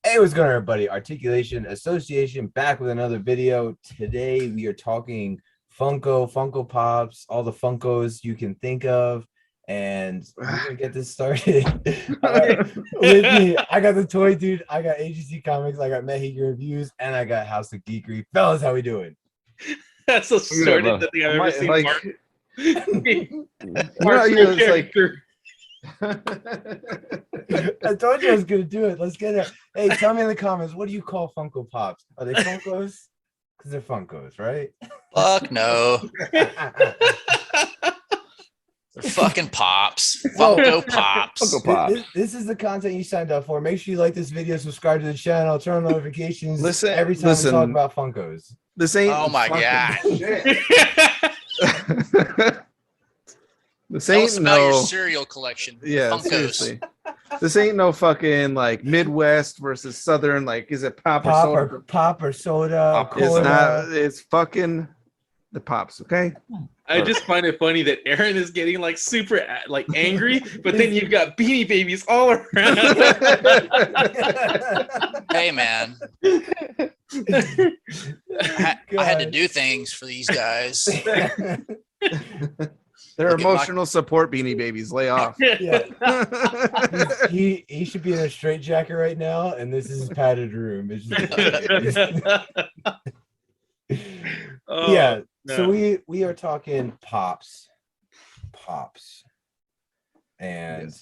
Hey, what's going on, everybody? Articulation Association back with another video. Today we are talking Funko Pops, all the Funkos you can think of, and we're gonna get this started. With me, I got the toy dude, I got agency comics, I got Mehi reviews, and I got House of Geekery. Fellas, how we doing? That's the sordid thing I've ever seen. Like, Mark it's like I told you I was gonna do it. Let's get it. Hey, tell me in the comments, what do you call Funko Pops? Are they Funkos? Because they're Funkos, right? Fuck no. Fucking Pops. Well, Funko Pops. Funko Pop. This is the content you signed up for. Make sure you like this video, subscribe to the channel, turn on notifications every time we talk about Funkos. This ain't. Oh my god. This Don't ain't smell your no cereal collection. Yeah, Funkos. seriously. This ain't no fucking like Midwest versus Southern. Like, is it pop or soda? It's cola. not. It's fucking the Pops. Okay. I just find it funny that Aaron is getting like super like angry, but then you've got Beanie Babies all around. Hey man, I had to do things for these guys. They're Look at emotional support Beanie Babies. Lay off. Yeah. He should be in a straitjacket right now, and this is his padded room. It's Oh, yeah. no. So we are talking pops, and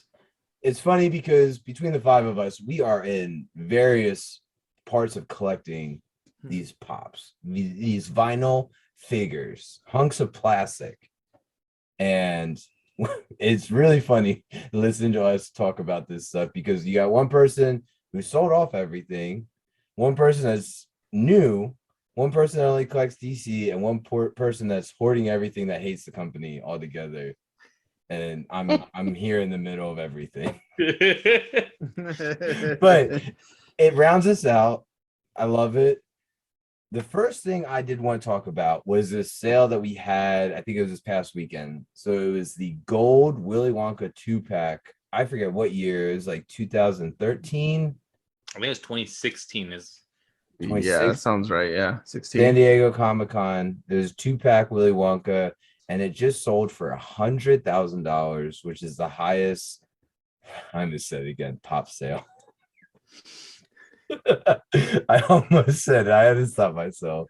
it's funny because between the five of us, we are in various parts of collecting these pops, these vinyl figures, hunks of plastic. And it's really funny listening to us talk about this stuff because you got one person who sold off everything, one person that's new, one person that only collects DC, and one person that's hoarding everything that hates the company altogether. And I'm here in the middle of everything. But it rounds us out. I love it. The first thing I did want to talk about was this sale that we had. I think it was this past weekend. So it was the gold Willy Wonka 2-pack. I forget what year. It was like 2013. I think it was 2016. Yeah, that sounds right. Yeah, 16. San Diego Comic-Con. There's a 2-pack Willy Wonka, and it just sold for $100,000, which is the highest. I just said it again, pop sale. I almost said it. I had to stop myself.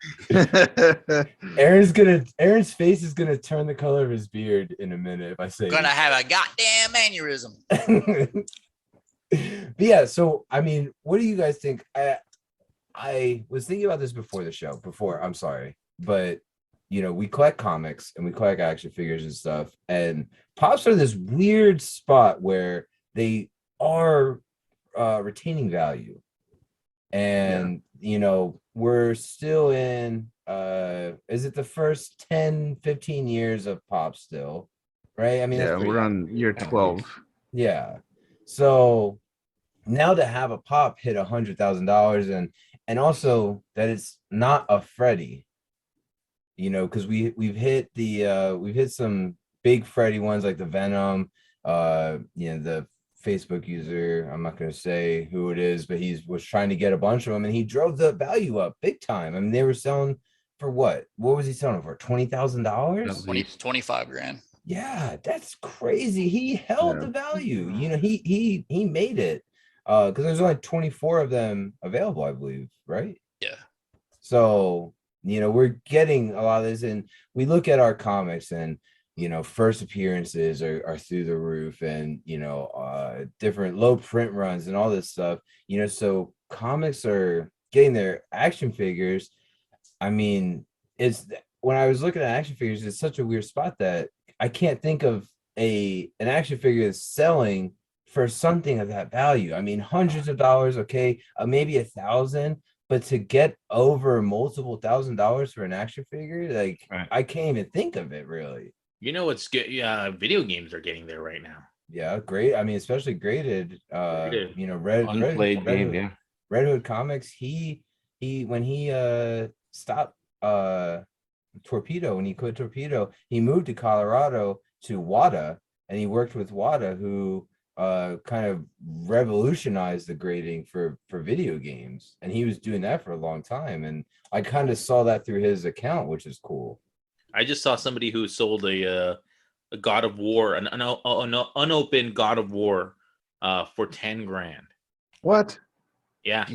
Aaron's face is gonna turn the color of his beard in a minute if I say Gonna have a goddamn aneurysm. But yeah, so I mean, what do you guys think? I was thinking about this before the show. I'm sorry, but you know, we collect comics and we collect action figures and stuff, and pops are this weird spot where they are retaining value. And you know, we're still in is it the first 10-15 years of pop still, right? I mean, yeah, we're on year 12. Yeah, so now to have a pop hit $100,000 and also that it's not a Freddy, you know, because we've hit some big Freddy ones like the Venom, you know, the Facebook user, I'm not going to say who it is, but he was trying to get a bunch of them and he drove the value up big time. I mean, they were selling for what was he selling for? $20,000? 25 grand. Yeah, that's crazy. He held the value. You know, he made it because there's only 24 of them available, I believe, right? Yeah. So, you know, we're getting a lot of this, and we look at our comics and you know, first appearances are through the roof, and you know, different low print runs and all this stuff, you know, so comics are getting their action figures. I mean, it's when I was looking at action figures, it's such a weird spot that I can't think of an action figure that's selling for something of that value. I mean, hundreds of dollars, okay, maybe 1,000, but to get over multiple $1,000s for an action figure, like I can't even think of it really. You know what's good? Video games are getting there right now. Yeah, great. I mean, especially graded. You know, Red Hood Comics. He when he stopped Torpedo, when he quit Torpedo, he moved to Colorado to WADA, and he worked with WADA, who kind of revolutionized the grading for video games, and he was doing that for a long time, and I kind of saw that through his account, which is cool. I just saw somebody who sold a God of War, an unopened God of War, for 10 grand. What? Yeah,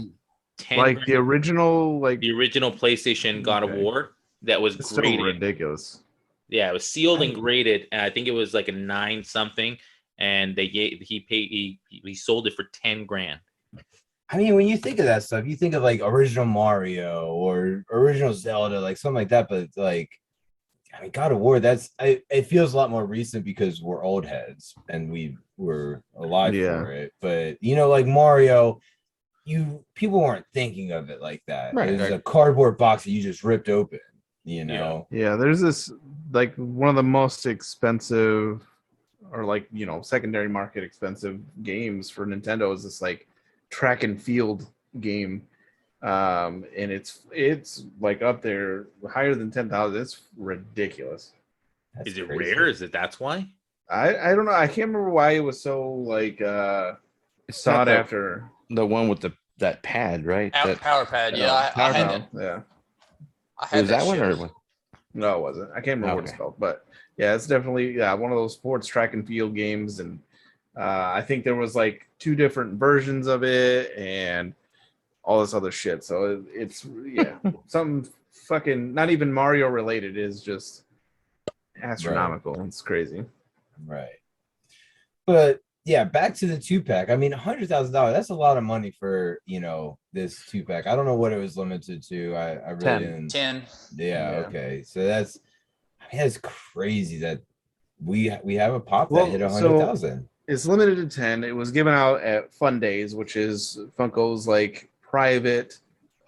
10 Like grand. the original, like The original PlayStation God of Okay. War that was it's so graded. ridiculous. Yeah, it was sealed and graded, and I think it was like a 9 something, and he sold it for 10 grand. I mean, when you think of that stuff, you think of like original Mario or original Zelda, like something like that. But like, I mean, God of War, it feels a lot more recent because we're old heads and we were alive for it. But like Mario, people weren't thinking of it like that. Right, It was right. a cardboard box that you just ripped open. Yeah, there's this like one of the most expensive or like secondary market expensive games for Nintendo is this like track and field game. And it's like up there higher than 10,000. It's ridiculous. Is it rare? Is it that's why? I don't know. I can't remember why it was so like It's sought not after. the one with that pad, right? That Power pad. Yeah, I had it. Yeah. I had was that one shit. or what? No, it wasn't. I can't remember what it's called, but yeah, it's definitely one of those sports track and field games. And I think there was like 2 different versions of it and all this other shit. So it's something fucking not even Mario related is just astronomical. Right. It's crazy. Right. But yeah, back to the 2-pack. I mean, $100,000. That's a lot of money for this 2-pack. I don't know what it was limited to. I really 10. didn't. 10. Yeah. Okay. So that's crazy that we have a pop that hit 100,000. It's limited to 10. It was given out at Fun Days, which is Funko's like private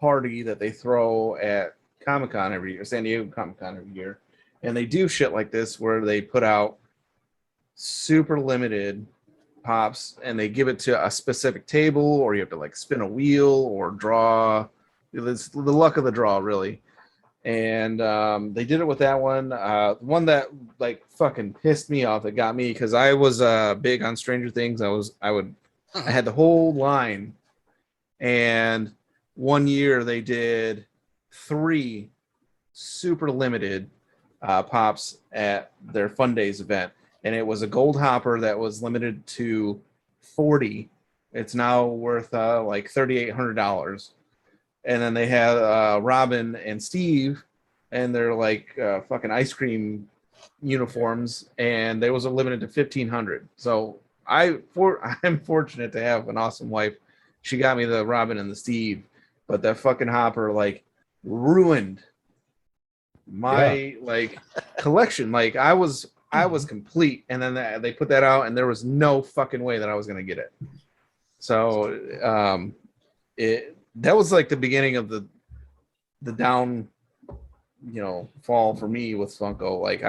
party that they throw at Comic-Con every year, San Diego Comic-Con every year. And they do shit like this where they put out super limited pops and they give it to a specific table, or you have to like spin a wheel or draw. It's the luck of the draw, really. And they did it with that one. One that like fucking pissed me off, that got me, because I was big on Stranger Things. I had the whole line, and one year they did 3 super limited pops at their Fun Days event, and it was a gold hopper that was limited to 40. It's now worth like $3,800. And then they had Robin and Steve, and they're like fucking ice cream uniforms, and they was limited to 1,500. So I'm fortunate to have an awesome wife. She got me the Robin and the Steve, but that fucking hopper like ruined my like collection. Like I was complete, and then they put that out, and there was no fucking way that I was gonna get it. So that was like the beginning of the down, fall for me with Funko. Like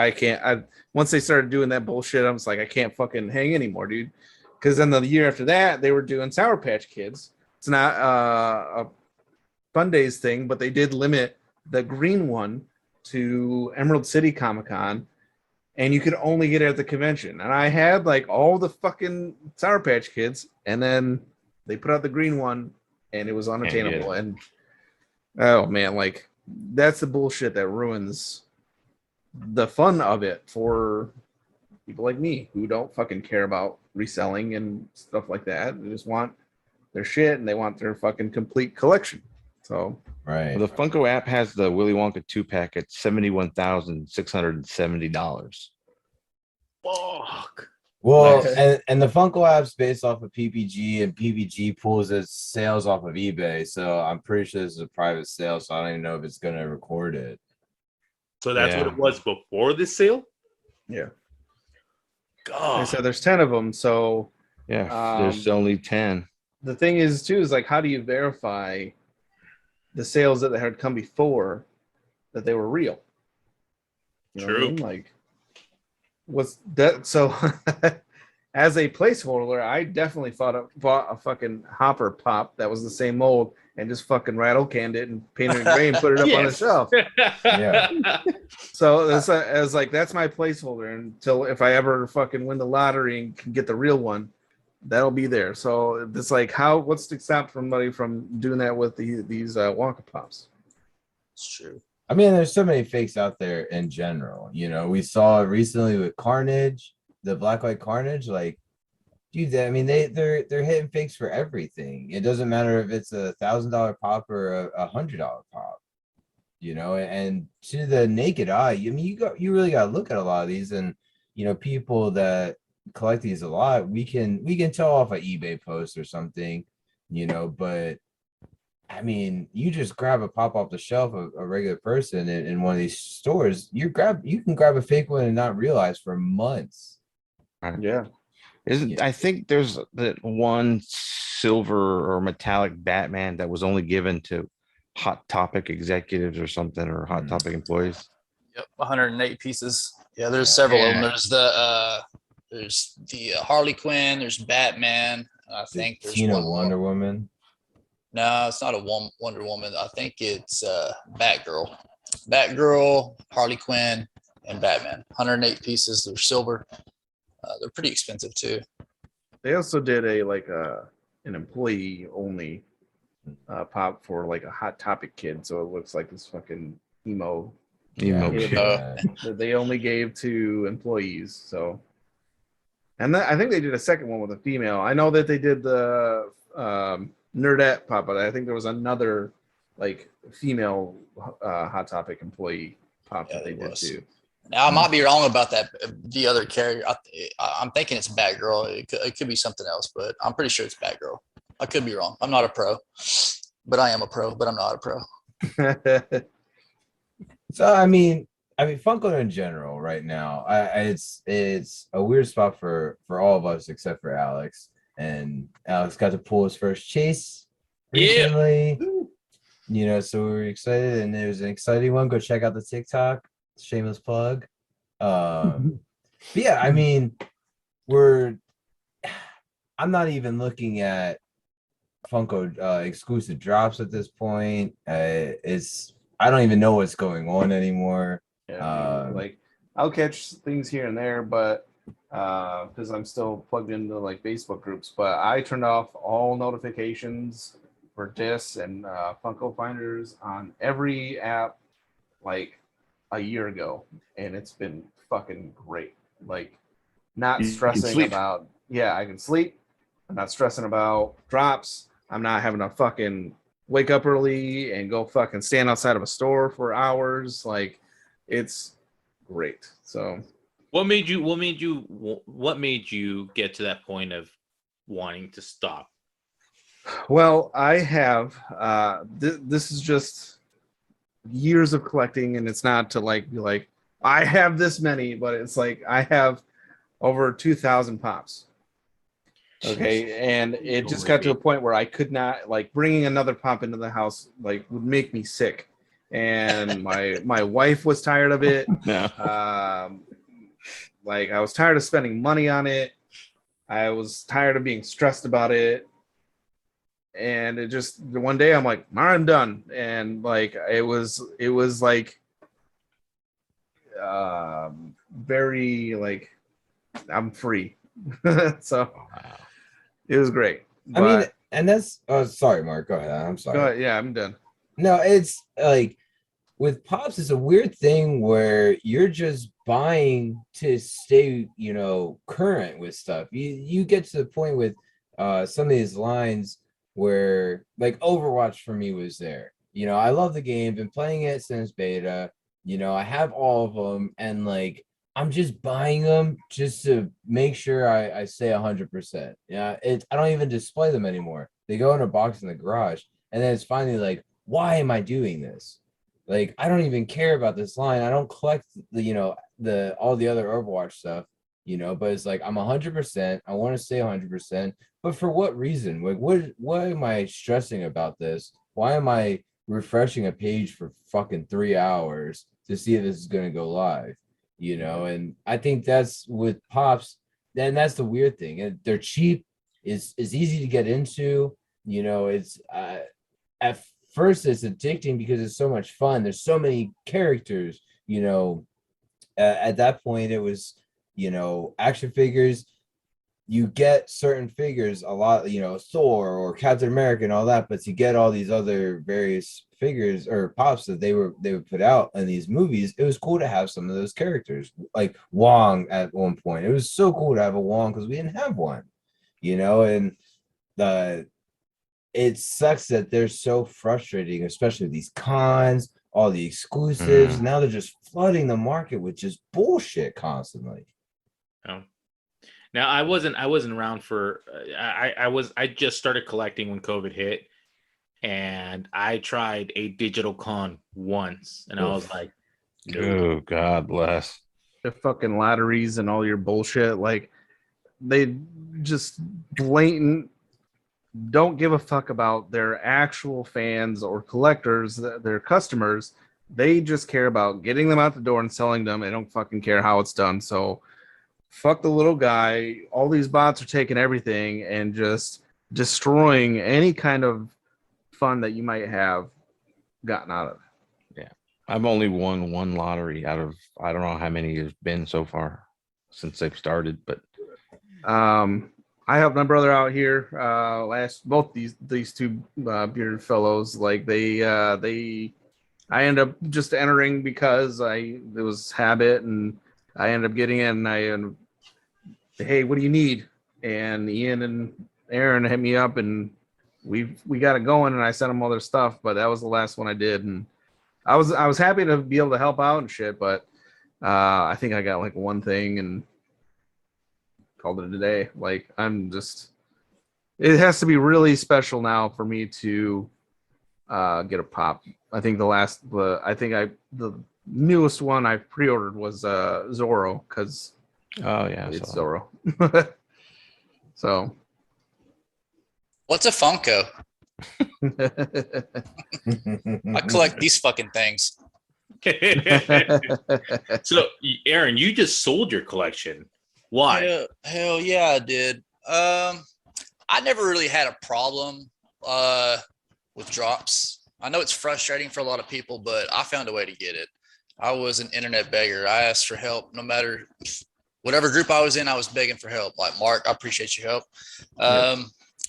once they started doing that bullshit, I was like, I can't fucking hang anymore, dude. Because then the year after that, they were doing Sour Patch Kids. It's not a Fun Days thing, but they did limit the green one to Emerald City Comic-Con, and you could only get it at the convention. And I had like all the fucking Sour Patch Kids, and then they put out the green one, and it was unattainable. And oh man, like that's the bullshit that ruins the fun of it for people like me who don't fucking care about reselling and stuff like that. They just want their shit, and they want their fucking complete collection. So right. The Funko app has the Willy Wonka 2-pack at $71,670. Fuck. Well, and the Funko app's based off of PPG, and PPG pulls its sales off of eBay. So I'm pretty sure this is a private sale. So I don't even know if it's going to record it. So that's what it was before this sale? Yeah. God. Like I said, there's 10 of them. So yeah, there's only 10. The thing is, too, is like, how do you verify the sales that had come before that they were real? True. What I mean? Like, was that so? As a placeholder, I definitely bought a fucking hopper pop that was the same mold, and just fucking rattle canned it and painted it gray and put it up on the shelf. Yeah. So as like that's my placeholder until if I ever fucking win the lottery and can get the real one, that'll be there. So it's like, what's to stop somebody from doing that with these Wonka Pops? It's true. I mean, there's so many fakes out there in general. You know, we saw it recently with Carnage, the Blacklight Carnage. Like, dude, I mean, they're hitting fakes for everything. It doesn't matter if it's $1,000 pop or a $100 pop. You know, and to the naked eye, I mean, you really got to look at a lot of these, and you know, people that collect these a lot, we can tell off an eBay post or something, you know, but I mean, you just grab a pop off the shelf of a regular person in one of these stores, you can grab a fake one and not realize for months. Yeah. I think there's that one silver or metallic Batman that was only given to Hot Topic executives or something, or Hot Topic employees. Yep, 108 pieces. Yeah, there's several of them. There's the Harley Quinn. There's Batman. I think there's Tina one Wonder more. Woman. No, it's not a Wonder Woman. I think it's Batgirl, Harley Quinn, and Batman. 108 pieces. They're silver. They're pretty expensive too. They also did an employee only pop for like a Hot Topic kid, so it looks like this fucking emo kid that they only gave to employees. So, and I think they did a second one with a female. I know that they did the Nerdette pop, but I think there was another like female Hot Topic employee pop that they did too. Now I might be wrong about that. The other character, I'm thinking it's Batgirl. It could be something else, but I'm pretty sure it's Batgirl. I could be wrong. I'm not a pro, but I am a pro. But I'm not a pro. So I mean, Funko in general right now, it's a weird spot for all of us except for Alex. And Alex got to pull his first chase recently. Yeah. You know, so we were excited, and there's an exciting one. Go check out the TikTok. Shameless plug. But yeah, I mean, I'm not even looking at Funko exclusive drops at this point. I don't even know what's going on anymore. Yeah, like I'll catch things here and there, but because I'm still plugged into like Facebook groups, but I turned off all notifications for discs and Funko Finders on every app like a year ago, and it's been fucking great. Like, not stressing about, I can sleep. I'm not stressing about drops. I'm not having to fucking wake up early and go fucking stand outside of a store for hours. Like, it's great. So what made you get to that point of wanting to stop? Well, I have this is just years of collecting, and it's not to like be like I have this many, but it's like I have over 2,000 pops. Okay, and it just got to a point where I could not, like, bringing another pop into the house like would make me sick, and my wife was tired of it. Like, I was tired of spending money on it. I was tired of being stressed about it. And it just, one day I'm like, I'm done. And like, it was like, very like, I'm free. So it was great. I mean, and that's, sorry, Mark, go ahead. I'm sorry. Go ahead. Yeah, I'm done. No, it's like with Pops, it's a weird thing where you're just buying to stay, you know, current with stuff. You get to the point with some of these lines where, like, Overwatch for me was there. You know, I love the game, been playing it since beta. You know, I have all of them, and like, I'm just buying them just to make sure I stay 100%. Yeah, I don't even display them anymore. They go in a box in the garage, and then it's finally like, why am I doing this? Like, I don't even care about this line. I don't collect the, you know, all the other Overwatch stuff, you know, but it's like, I'm 100%. I want to stay 100%. But for what reason? Like, what am I stressing about this? Why am I refreshing a page for fucking 3 hours to see if this is going to go live? You know, and I think that's with Pops. Then that's the weird thing. And they're cheap. It's easy to get into. You know, it's at first it's addicting because it's so much fun. There's so many characters. You know, at that point it was, you know, action figures. you get certain figures a lot, you know, Thor or Captain America and all that, but to get all these other various figures or pops that they would put out in these movies, it was cool to have some of those characters, like Wong at one point. It was so cool to have a Wong because we didn't have one, you know, and the it sucks that they're so frustrating, especially with these cons, all the exclusives. Now they're just flooding the market with just bullshit constantly. Oh. Now I wasn't around for I just started collecting when COVID hit, and I tried a digital con once, and I was like, no. Oh, God bless. The fucking lotteries and all your bullshit, like they just blatant don't give a fuck about their actual fans or collectors, their customers. They just care about getting them out the door and selling them. They don't fucking care how it's done. So fuck the little guy. All these bots are taking everything and just destroying any kind of fun that you might have gotten out of it. Yeah. I've only won one lottery out of, I don't know how many it's been so far since they've started, but I helped my brother out here. Both these two bearded fellows, like I end up just entering because it was habit, and I end up getting in. And hey, what do you need? And Ian and Aaron hit me up, and we got it going. And I sent them all their stuff, but that was the last one I did. And I was happy to be able to help out and shit, but I think I got like one thing and called it a day. Like it has to be really special now for me to get a pop. I think the newest one I pre-ordered was Zorro, because it's Zorro. So What's a Funko? I collect these fucking things. So, Aaron, you just sold your collection. Why? Hell yeah, I did. I never really had a problem with drops. I know it's frustrating for a lot of people, but I found a way to get it. I was an internet beggar. I asked for help no matter whatever group I was in. I was begging for help. Like, Mark, I appreciate your help.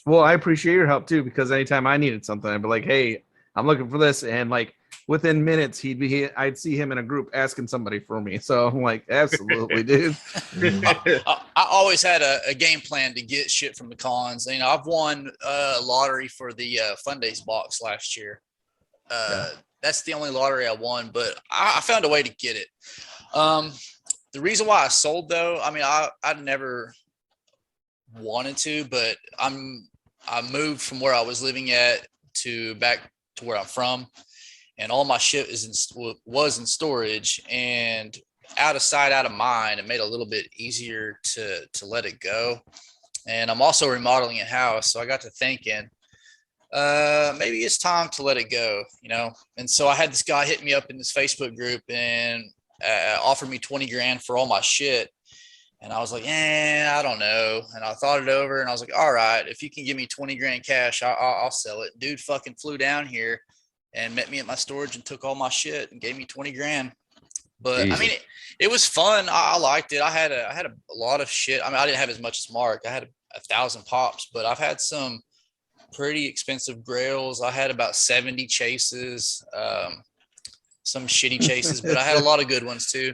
Well, I appreciate your help too, because anytime I needed something, I'd be like, "Hey, I'm looking for this," and like within minutes, I'd see him in a group asking somebody for me. So I'm like, "Absolutely, dude." I always had a game plan to get shit from the cons. You know, I've won a lottery for the Fun Days box last year. That's the only lottery I won, but I found a way to get it. The reason why I sold, though, I mean, I never wanted to, but I moved from where I was living at to back to where I'm from, and all my shit was in storage, and out of sight, out of mind. It made it a little bit easier to let it go. And I'm also remodeling a house, so I got to thinking, maybe it's time to let it go, you know? And so I had this guy hit me up in this Facebook group and offered me 20 grand for all my shit. And I was like, I don't know. And I thought it over, and I was like, all right, if you can give me 20 grand cash, I'll sell it. Dude fucking flew down here and met me at my storage and took all my shit and gave me 20 grand. But Jesus. I mean, it was fun. I liked it. I had a lot of shit. I mean, I didn't have as much as Mark. I had 1,000 pops, but I've had some pretty expensive grails. I had about 70 chases, some shitty chases, but I had a lot of good ones too.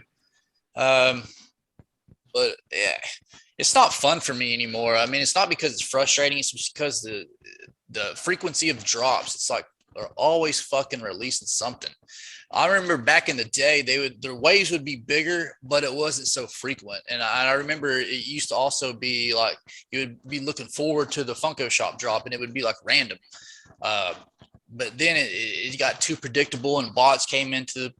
But yeah, it's not fun for me anymore. I mean, it's not because it's frustrating. It's just because the frequency of drops. It's like they're always fucking releasing something. I remember back in the day, their waves would be bigger, but it wasn't so frequent. And I remember it used to also be like you would be looking forward to the Funko Shop drop, and it would be like random. But then it got too predictable, and bots came into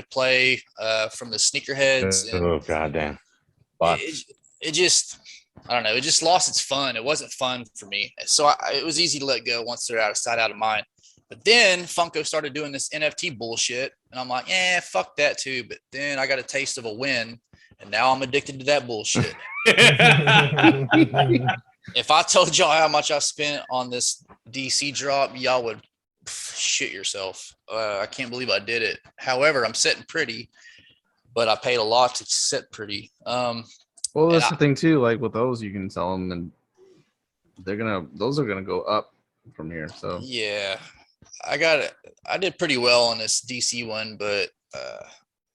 play from the sneakerheads. Oh goddamn! It just, I don't know. It just lost its fun. It wasn't fun for me. So it was easy to let go once they're out of sight, out of mind. But then Funko started doing this NFT bullshit, and I'm like, fuck that too. But then I got a taste of a win, and now I'm addicted to that bullshit. If I told y'all how much I spent on this DC drop, y'all would shit yourself. I can't believe I did it. However, I'm sitting pretty, but I paid a lot to sit pretty. Well, And that's the thing too. Like with those, you can sell them, and those are gonna go up from here. So Yeah, I did pretty well on this DC one, but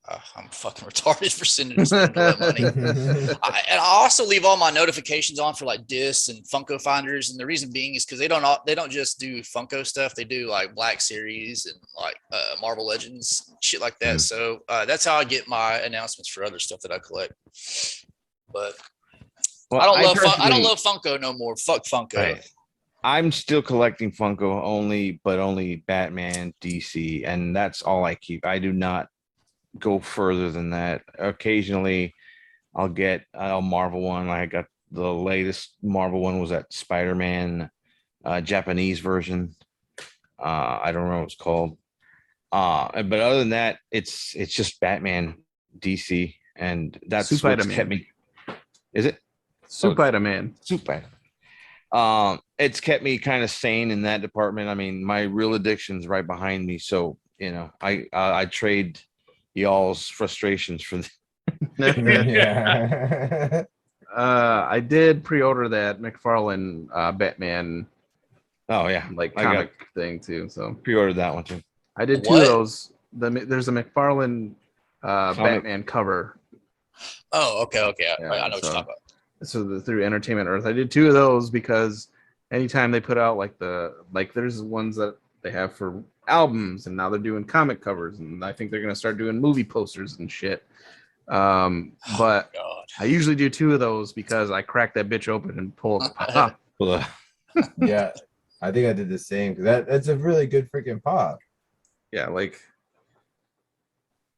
I'm fucking retarded for spending all that money. And I also leave all my notifications on for like discs and Funko finders, and the reason being is because they don't just do Funko stuff. They do like Black Series and like Marvel Legends, shit like that. So that's how I get my announcements for other stuff that I collect. But Well, I don't personally- love Funko no more. Fuck Funko. Right. I'm still collecting Funko but only Batman, DC, and that's all I keep. I do not go further than that. Occasionally, I'll get a Marvel one. Like I got the latest Marvel one was that Spider-Man Japanese version. I don't know what it's called. But other than that, it's just Batman, DC, and that's what's Spider-Man. kept me. Is it Spider-Man? Super? It's kept me kind of sane in that department. I mean, my real addiction's right behind me, so you know, I trade y'all's frustrations for Yeah. I did pre-order that McFarlane Batman oh yeah, like I got comic thing too. So pre-ordered that one too. I did two What? of those. There's a McFarlane Batman cover. Oh, okay. Yeah, I know what so- you're talking about. So through Entertainment Earth, I did two of those because anytime they put out there's ones that they have for albums, and now they're doing comic covers, and I think they're gonna start doing movie posters and shit. But God. I usually do two of those because I crack that bitch open and pull it pop. Well, Yeah. I think I did the same because that's a really good freaking pop. Yeah, like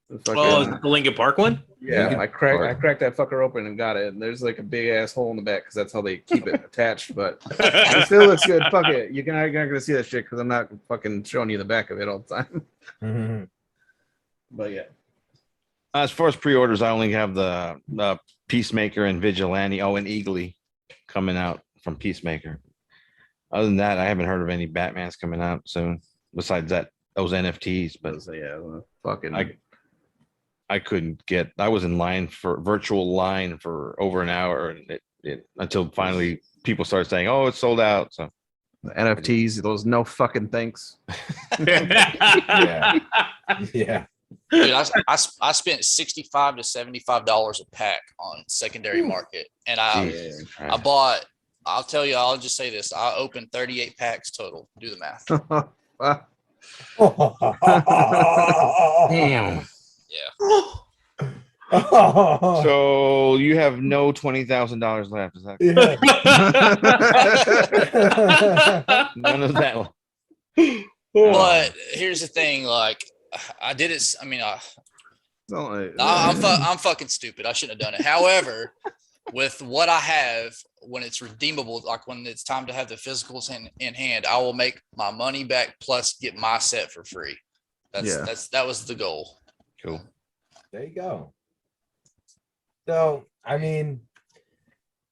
the Oh, is fucking- it the Lincoln Park one? yeah, Linkin I cracked that fucker open and got it. And there's like a big ass hole in the back because that's how they keep it attached. But it still looks good. Fuck it, you're not gonna see that shit because I'm not fucking showing you the back of it all the time. Mhm. But yeah, as far as pre-orders, I only have the Peacemaker and Vigilante. Oh, and Eagly coming out from Peacemaker. Other than that, I haven't heard of any Batmans coming out soon. Besides those NFTs, but so yeah, fucking. I couldn't get. I was in line for virtual line for over an hour, and it until finally people started saying, "Oh, it's sold out." So The NFTs, those no fucking thanks. Yeah. Yeah. Dude, I spent $65 to $75 a pack on secondary market, and Jesus I Christ. bought. I'll tell you. I'll just say this. I opened 38 packs total. Do the math. Damn. Yeah. So you have no $20,000 left. Is that Yeah. none of that? But here's the thing. Like, I did it. I mean, I'm fucking stupid. I shouldn't have done it. However, with what I have, when it's redeemable, like when it's time to have the physicals in hand, I will make my money back plus get my set for free. That was the goal. Cool. There you go. So, I mean,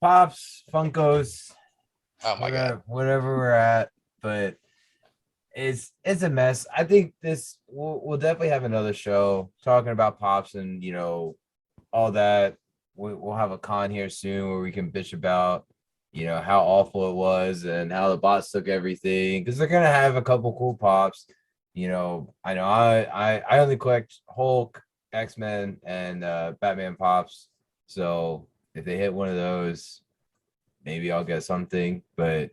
Pops, Funkos, Oh my God. whatever we're at, but it's a mess. I think we'll definitely have another show talking about Pops and all that. We'll have a con here soon where we can bitch about how awful it was and how the bots took everything, because they're gonna have a couple cool Pops. I know I only collect Hulk, X-Men, and Batman Pops. So if they hit one of those, maybe I'll get something. But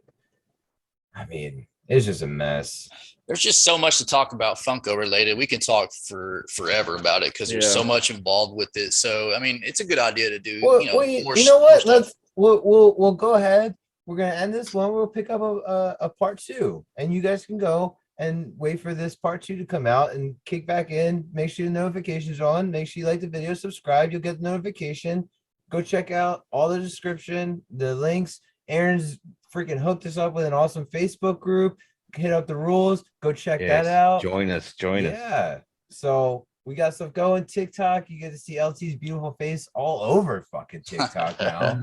I mean, it's just a mess. There's just so much to talk about Funko related. We can talk for forever about it because there's so much involved with it. So I mean, it's a good idea to do. Well, more you know more what? stuff. We'll go ahead. We're gonna end this one. We'll pick up a part 2, and you guys can go and wait for this part 2 to come out and kick back in. Make sure the notifications are on. Make sure you like the video, subscribe. You'll get the notification. Go check out all the description, the links. Aaron's freaking hooked us up with an awesome Facebook group. Hit up the rules. Go check that out. Join us. Yeah. So we got stuff going. TikTok. You get to see LT's beautiful face all over fucking TikTok now.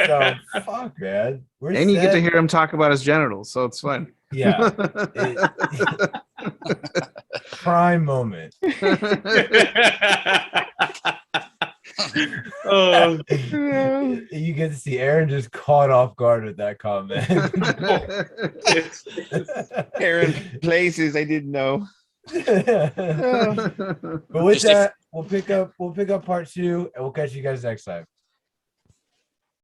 So fuck, man. And you get to hear him talk about his genitals, so it's fun. Yeah. Prime moment. Oh. You get to see Aaron just caught off guard with that comment. Aaron places I didn't know. But with Just if- that, we'll pick up part 2 and we'll catch you guys next time.